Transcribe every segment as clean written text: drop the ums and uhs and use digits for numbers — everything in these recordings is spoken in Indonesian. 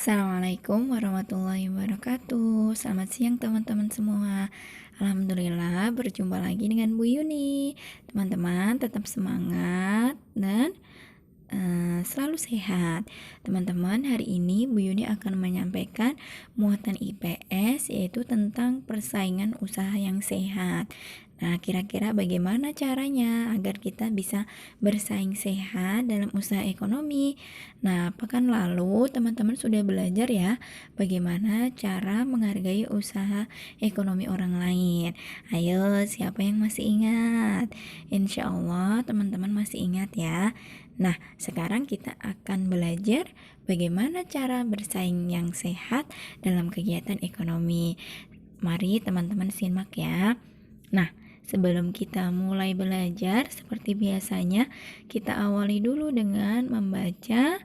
Assalamualaikum warahmatullahi wabarakatuh. Selamat siang teman-teman semua. Alhamdulillah berjumpa lagi dengan Bu Yuni. Teman-teman tetap semangat dan selalu sehat. Teman-teman, hari ini Bu Yuni akan menyampaikan muatan IPS, yaitu tentang persaingan usaha yang sehat. Nah, kira-kira bagaimana caranya agar kita bisa bersaing sehat dalam usaha ekonomi? Nah, pekan lalu teman-teman sudah belajar ya bagaimana cara menghargai usaha ekonomi orang lain. Ayo, siapa yang masih ingat? Insya Allah teman-teman masih ingat ya. Nah, sekarang kita akan belajar bagaimana cara bersaing yang sehat dalam kegiatan ekonomi. Mari teman-teman simak ya. Nah, sebelum kita mulai belajar, seperti biasanya, kita awali dulu dengan membaca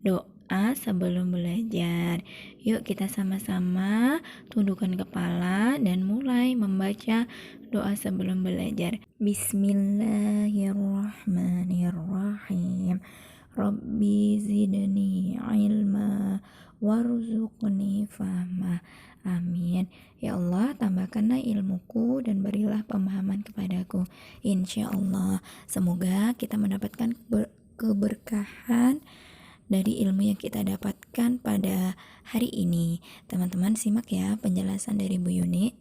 doa sebelum belajar. Yuk kita sama-sama tundukkan kepala dan mulai membaca doa sebelum belajar. Bismillahirrahmanirrahim. Rabbi zidni ilma warzuqni fahma. Amin. Ya Allah, tambahkanlah ilmuku dan berilah pemahaman kepadaku. Insya Allah, semoga kita mendapatkan keberkahan dari ilmu yang kita dapatkan pada hari ini. Teman-teman simak ya penjelasan dari Bu Yuni.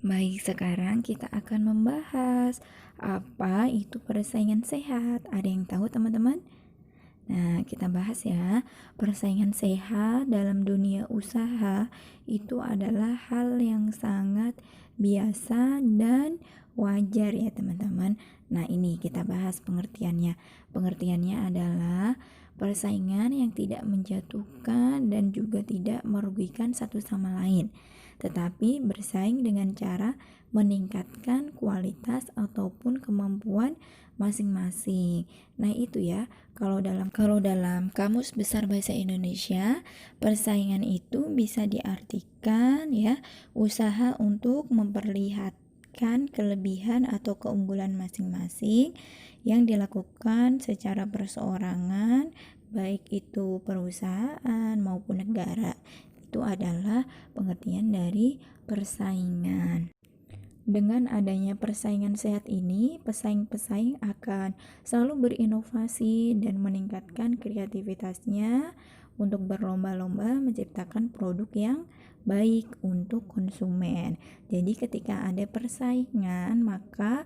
Baik, sekarang kita akan membahas apa itu persaingan sehat. Ada yang tahu teman-teman? Nah, kita bahas ya. Persaingan sehat dalam dunia usaha itu adalah hal yang sangat biasa dan wajar ya teman-teman. Nah, ini kita bahas pengertiannya. Pengertiannya adalah persaingan yang tidak menjatuhkan dan juga tidak merugikan satu sama lain, tetapi bersaing dengan cara meningkatkan kualitas ataupun kemampuan masing-masing. Nah, itu ya. Kalau dalam Kamus Besar Bahasa Indonesia, persaingan itu bisa diartikan ya, usaha untuk memperlihatkan kelebihan atau keunggulan masing-masing yang dilakukan secara perseorangan, baik itu perusahaan maupun negara. Itu adalah pengertian dari persaingan. Dengan adanya persaingan sehat ini, pesaing-pesaing akan selalu berinovasi dan meningkatkan kreativitasnya untuk berlomba-lomba menciptakan produk yang baik untuk konsumen. Jadi ketika ada persaingan, maka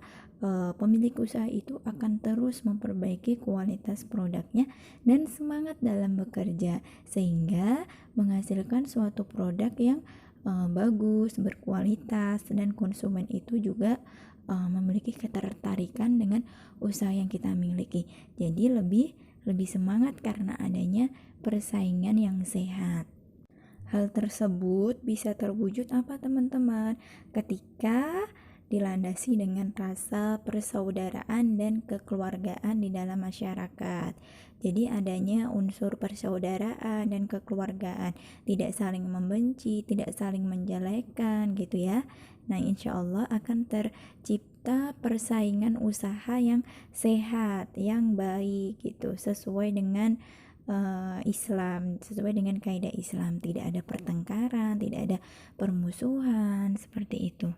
pemilik usaha itu akan terus memperbaiki kualitas produknya dan semangat dalam bekerja, sehingga menghasilkan suatu produk yang bagus, berkualitas, dan konsumen itu juga memiliki ketertarikan dengan usaha yang kita miliki. Jadi lebih semangat karena adanya persaingan yang sehat. Hal tersebut bisa terwujud apa teman-teman? Ketika dilandasi dengan rasa persaudaraan dan kekeluargaan di dalam masyarakat. Jadi adanya unsur persaudaraan dan kekeluargaan, tidak saling membenci, tidak saling menjelekkan gitu ya. Nah, insya Allah akan tercipta persaingan usaha yang sehat, yang baik gitu, sesuai dengan Islam, sesuai dengan kaidah Islam. Tidak ada pertengkaran, tidak ada permusuhan, seperti itu.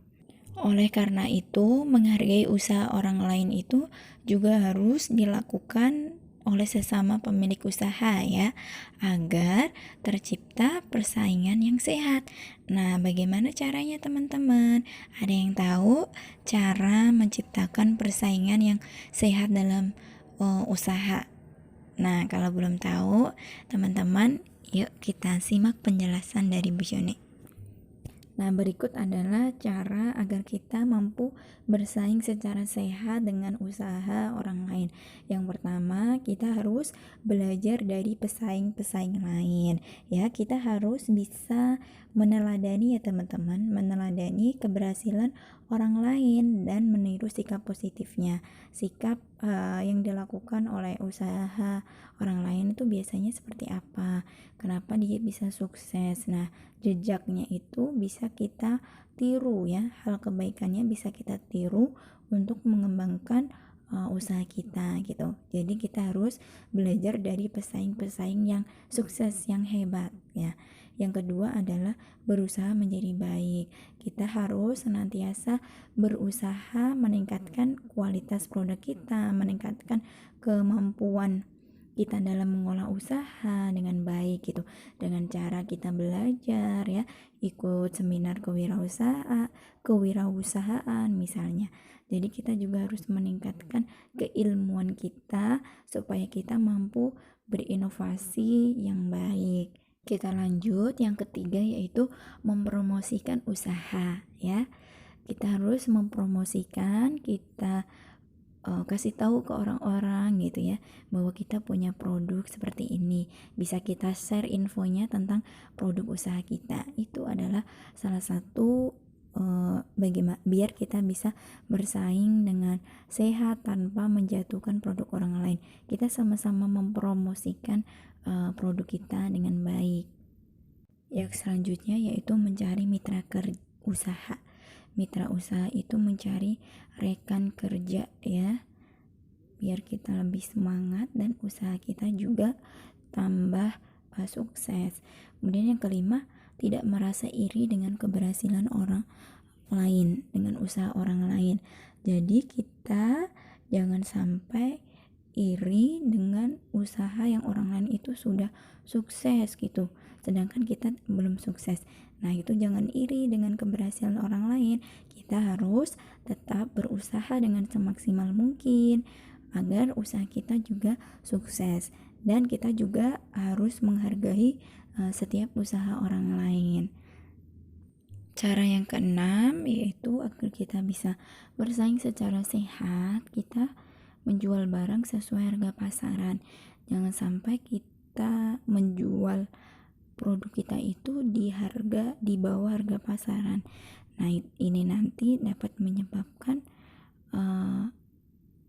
Oleh karena itu, menghargai usaha orang lain itu juga harus dilakukan oleh sesama pemilik usaha ya, agar tercipta persaingan yang sehat. Nah, bagaimana caranya teman-teman? Ada yang tahu cara menciptakan persaingan yang sehat dalam usaha? Nah, kalau belum tahu, teman-teman, yuk kita simak penjelasan dari Bu Yuni. Nah, berikut adalah cara agar kita mampu bersaing secara sehat dengan usaha orang lain. Yang pertama, kita harus belajar dari pesaing-pesaing lain. Ya, kita harus bisa meneladani ya teman-teman, meneladani keberhasilan orang lain dan meniru sikap positifnya. Sikap yang dilakukan oleh usaha orang lain itu biasanya seperti apa? Kenapa dia bisa sukses? Nah, jejaknya itu bisa kita tiru ya, hal kebaikannya bisa kita tiru untuk mengembangkan usaha kita gitu. Jadi kita harus belajar dari pesaing-pesaing yang sukses, yang hebat ya. Yang kedua adalah berusaha menjadi baik. Kita harus senantiasa berusaha meningkatkan kualitas produk kita, meningkatkan kemampuan kita dalam mengolah usaha dengan baik gitu, dengan cara kita belajar ya, ikut seminar kewirausahaan misalnya. Jadi kita juga harus meningkatkan keilmuan kita supaya kita mampu berinovasi yang baik. Kita lanjut yang ketiga, yaitu mempromosikan usaha ya. Kita harus mempromosikan, kita kasih tahu ke orang-orang gitu ya, bahwa kita punya produk seperti ini, bisa kita share infonya tentang produk usaha kita. Itu adalah salah satu bagaimana biar kita bisa bersaing dengan sehat tanpa menjatuhkan produk orang lain. Kita sama-sama mempromosikan produk kita dengan baik. Yang selanjutnya yaitu mencari usaha. Mitra usaha itu mencari rekan kerja ya, biar kita lebih semangat dan usaha kita juga tambah sukses. Kemudian yang kelima, tidak merasa iri dengan keberhasilan orang lain, dengan usaha orang lain. Jadi kita jangan sampai iri dengan usaha yang orang lain itu sudah sukses gitu, sedangkan kita belum sukses. Nah, itu jangan iri dengan keberhasilan orang lain. Kita harus tetap berusaha dengan semaksimal mungkin agar usaha kita juga sukses, dan kita juga harus menghargai setiap usaha orang lain. Cara yang keenam yaitu agar kita bisa bersaing secara sehat, kita menjual barang sesuai harga pasaran. Jangan sampai kita menjual produk kita itu di bawah harga pasaran. Nah, ini nanti dapat menyebabkan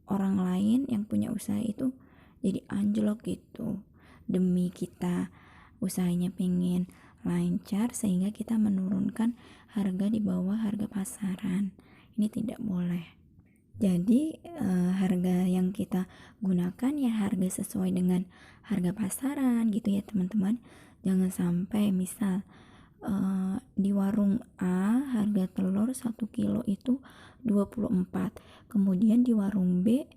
orang lain yang punya usaha itu jadi anjlok gitu, demi kita usahanya pengen lancar sehingga kita menurunkan harga di bawah harga pasaran. Ini tidak boleh. Jadi harga yang kita gunakan ya harga sesuai dengan harga pasaran gitu ya teman-teman. Jangan sampai misal di warung A harga telur 1 kilo itu 24, kemudian di warung B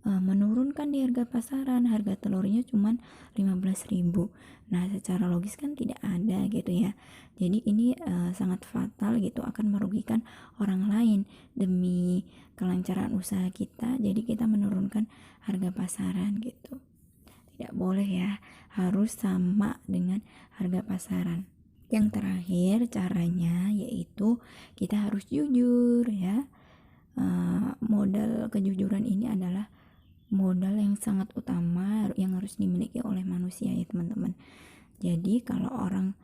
menurunkan di harga pasaran, harga telurnya cuma 15.000. Nah, secara logis kan tidak ada gitu ya. Jadi ini sangat fatal gitu, akan merugikan orang lain demi kelancaran usaha kita. Jadi kita menurunkan harga pasaran gitu. Tidak boleh ya, harus sama dengan harga pasaran. Yang terakhir caranya yaitu kita harus jujur ya. Modal kejujuran ini adalah modal yang sangat utama yang harus dimiliki oleh manusia ya teman-teman. Jadi kalau orang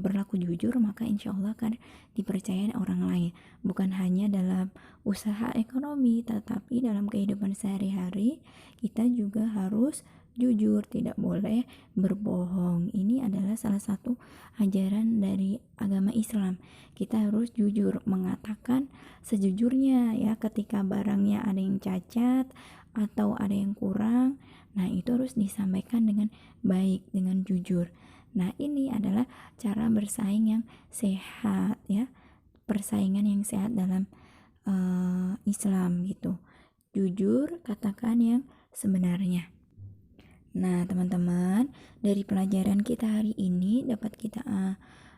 berlaku jujur, maka insya Allah akan dipercaya orang lain, bukan hanya dalam usaha ekonomi, tetapi dalam kehidupan sehari-hari kita juga harus jujur, tidak boleh berbohong. Ini adalah salah satu ajaran dari agama Islam. Kita harus jujur, mengatakan sejujurnya ya, ketika barangnya ada yang cacat atau ada yang kurang, nah itu harus disampaikan dengan baik, dengan jujur. Nah, ini adalah cara bersaing yang sehat ya, persaingan yang sehat dalam Islam gitu. Jujur, katakan yang sebenarnya. Nah, teman-teman, dari pelajaran kita hari ini dapat kita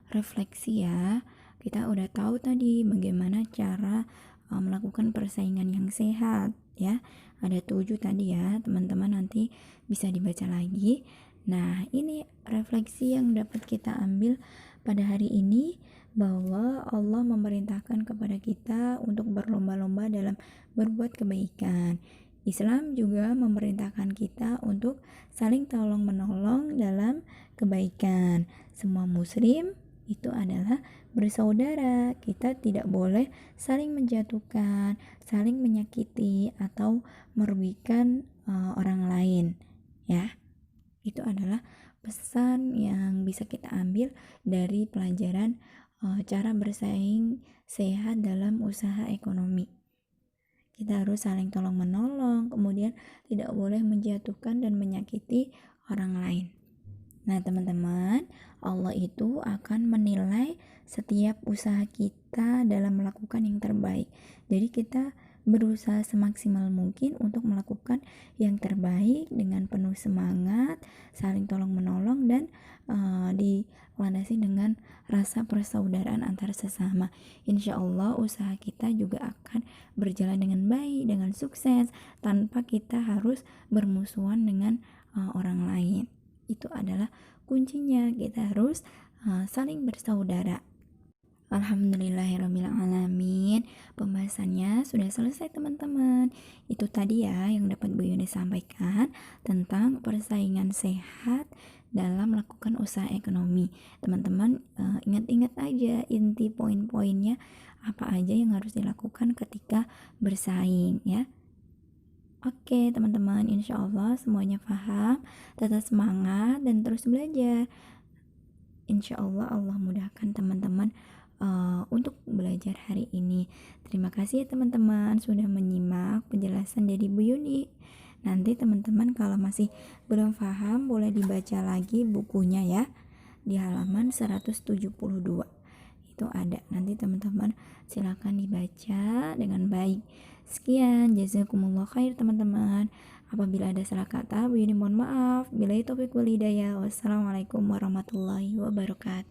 refleksi ya. Kita udah tahu tadi bagaimana cara melakukan persaingan yang sehat ya. Ada 7 tadi ya, teman-teman, nanti bisa dibaca lagi. Nah, ini refleksi yang dapat kita ambil pada hari ini, bahwa Allah memerintahkan kepada kita untuk berlomba-lomba dalam berbuat kebaikan. Islam juga memerintahkan kita untuk saling tolong-menolong dalam kebaikan. Semua muslim itu adalah bersaudara. Kita tidak boleh saling menjatuhkan, saling menyakiti atau merugikan orang lain ya. Itu adalah pesan yang bisa kita ambil dari pelajaran cara bersaing sehat dalam usaha ekonomi. kita harus saling tolong menolong, kemudian tidak boleh menjatuhkan dan menyakiti orang lain. Nah teman-teman, Allah itu akan menilai setiap usaha kita dalam melakukan yang terbaik. Jadi kita berusaha semaksimal mungkin untuk melakukan yang terbaik dengan penuh semangat, saling tolong menolong, dan dilandasi dengan rasa persaudaraan antar sesama. Insya Allah usaha kita juga akan berjalan dengan baik, dengan sukses, tanpa kita harus bermusuhan dengan orang lain. Itu adalah kuncinya, kita harus saling bersaudara. Alhamdulillahirrahmanirrahim. Pembahasannya sudah selesai teman-teman. Itu tadi ya yang dapat Bu Yuni sampaikan tentang persaingan sehat dalam melakukan usaha ekonomi. Teman-teman ingat-ingat aja inti poin-poinnya apa aja yang harus dilakukan ketika bersaing ya. Oke teman-teman, insya Allah semuanya paham, tetap semangat dan terus belajar. Insya Allah Allah mudahkan teman-teman untuk belajar hari ini. Terima kasih ya teman-teman sudah menyimak penjelasan dari Bu Yuni. Nanti teman-teman kalau masih belum paham boleh dibaca lagi bukunya ya, di halaman 172 itu ada. Nanti teman-teman silakan dibaca dengan baik. Sekian, jazakumullah khair teman-teman. Apabila ada salah kata, Bu Yuni mohon maaf. Billahi taufiq wal hidayah. Wassalamualaikum warahmatullahi wabarakatuh.